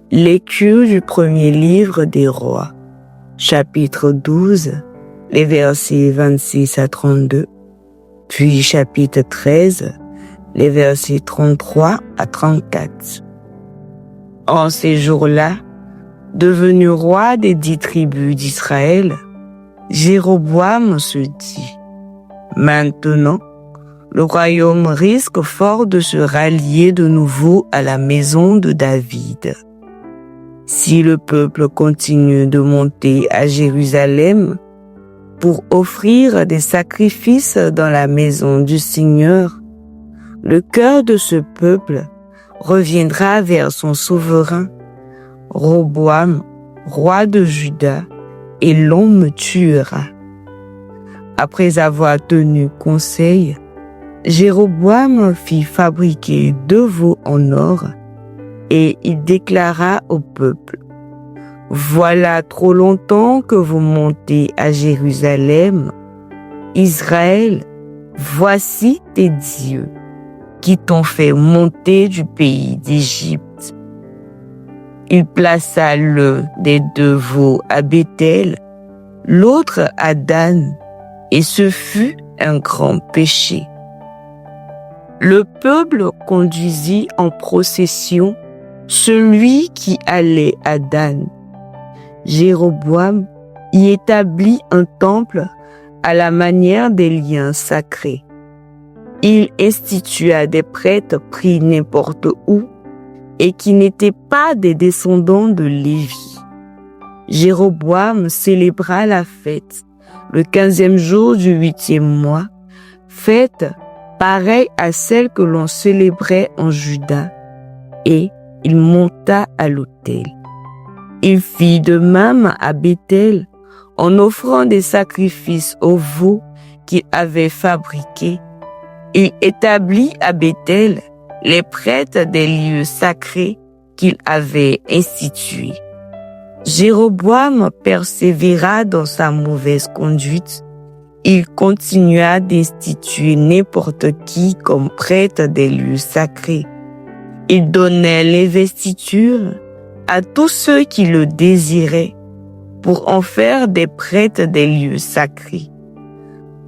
Lecture du premier livre des rois, chapitre 12, les versets 26 à 32, puis chapitre 13, les versets 33 à 34. En ces jours-là, devenu roi des 10 tribus d'Israël, Jéroboam se dit: maintenant, le royaume risque fort de se rallier de nouveau à la maison de David. Si le peuple continue de monter à Jérusalem pour offrir des sacrifices dans la maison du Seigneur, le cœur de ce peuple reviendra vers son souverain, Roboam, roi de Juda, et l'on me tuera. Après avoir tenu conseil, Jéroboam fit fabriquer 2 veaux en or, et il déclara au peuple: voilà trop longtemps que vous montez à Jérusalem. Israël, voici tes dieux qui t'ont fait monter du pays d'Égypte. Il plaça l'un des 2 veaux à Béthel, l'autre à Dan, et ce fut un grand péché. Le peuple conduisit en procession celui qui allait à Dan. Jéroboam y établit un temple à la manière des liens sacrés. Il institua des prêtres pris n'importe où et qui n'étaient pas des descendants de Lévi. Jéroboam célébra la fête le 15e jour du 8e mois, fête pareille à celle que l'on célébrait en Juda, et il monta à l'autel. Il fit de même à Béthel en offrant des sacrifices aux veaux qu'il avait fabriqués. Il établit à Béthel les prêtres des lieux sacrés qu'il avait institués. Jéroboam persévéra dans sa mauvaise conduite. Il continua d'instituer n'importe qui comme prêtre des lieux sacrés. Il donnait l'investiture à tous ceux qui le désiraient pour en faire des prêtres des lieux sacrés.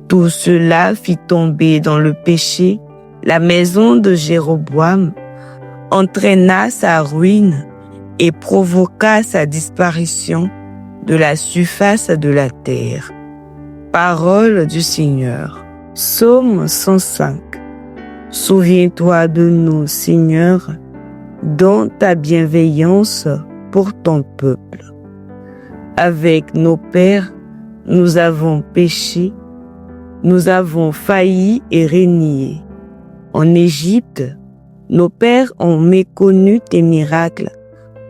Tout cela fit tomber dans le péché la maison de Jéroboam, entraîna sa ruine et provoqua sa disparition de la surface de la terre. Parole du Seigneur. Psaume 105. Souviens-toi de nous, Seigneur, dans ta bienveillance pour ton peuple. Avec nos pères, nous avons péché, nous avons failli et régné. En Égypte, nos pères ont méconnu tes miracles,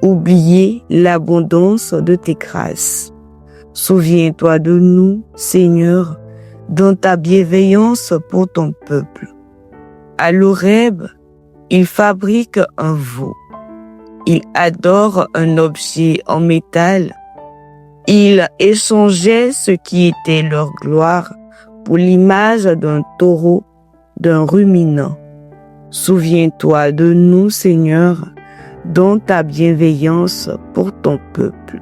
oublié l'abondance de tes grâces. Souviens-toi de nous, Seigneur, dans ta bienveillance pour ton peuple. À l'Horeb, il fabrique un veau. Il adore un objet en métal. Il échangeait ce qui était leur gloire pour l'image d'un taureau, d'un ruminant. Souviens-toi de nous, Seigneur, dans ta bienveillance pour ton peuple.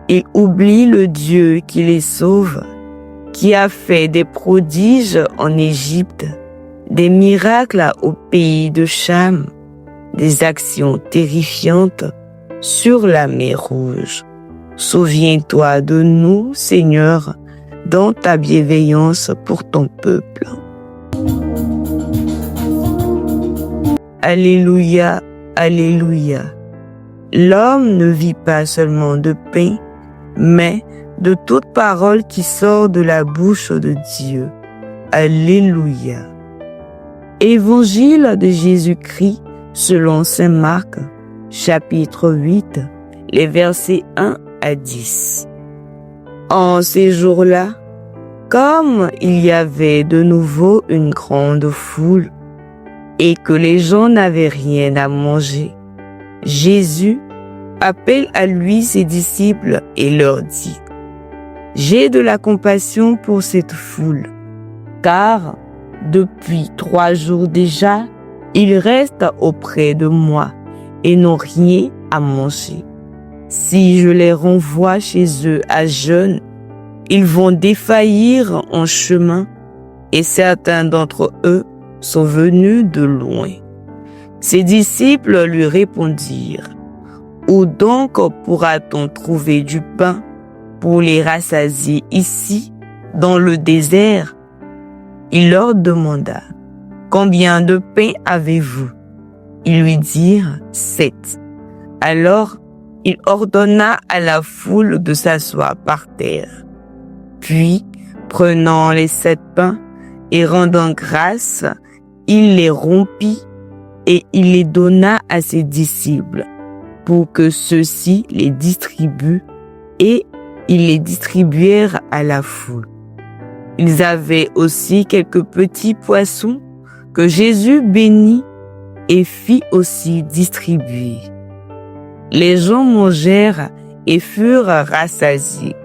Et oublie le Dieu qui les sauve, qui a fait des prodiges en Égypte, des miracles au pays de Cham, des actions terrifiantes sur la mer Rouge. Souviens-toi de nous, Seigneur, dans ta bienveillance pour ton peuple. Alléluia, alléluia. L'homme ne vit pas seulement de pain, mais de toute parole qui sort de la bouche de Dieu. Alléluia. Évangile de Jésus-Christ selon saint Marc, chapitre 8, les versets 1 à 10. En ces jours-là, comme il y avait de nouveau une grande foule et que les gens n'avaient rien à manger, Jésus appelle à lui ses disciples et leur dit: j'ai de la compassion pour cette foule, car depuis 3 jours déjà, ils restent auprès de moi et n'ont rien à manger. Si je les renvoie chez eux à jeûne, ils vont défaillir en chemin et certains d'entre eux sont venus de loin. » Ses disciples lui répondirent, « Où donc pourra-t-on trouver du pain pour les rassasier ici, dans le désert? » Il leur demanda, « Combien de pains avez-vous? » Ils lui dirent, « 7. » Alors, il ordonna à la foule de s'asseoir par terre. Puis, prenant les 7 pains et rendant grâce, il les rompit et il les donna à ses disciples pour que ceux-ci les distribuent, et ils les distribuèrent à la foule. Ils avaient aussi quelques petits poissons que Jésus bénit et fit aussi distribuer. Les gens mangèrent et furent rassasiés.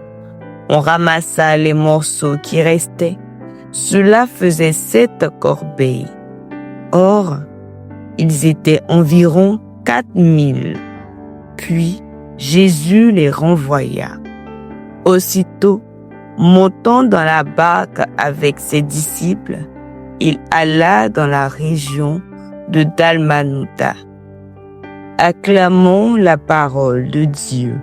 On ramassa les morceaux qui restaient. Cela faisait 7 corbeilles. Or, ils étaient environ 4000. Puis, Jésus les renvoya. Aussitôt, montant dans la barque avec ses disciples, il alla dans la région de Dalmanutha. Acclamons la parole de Dieu.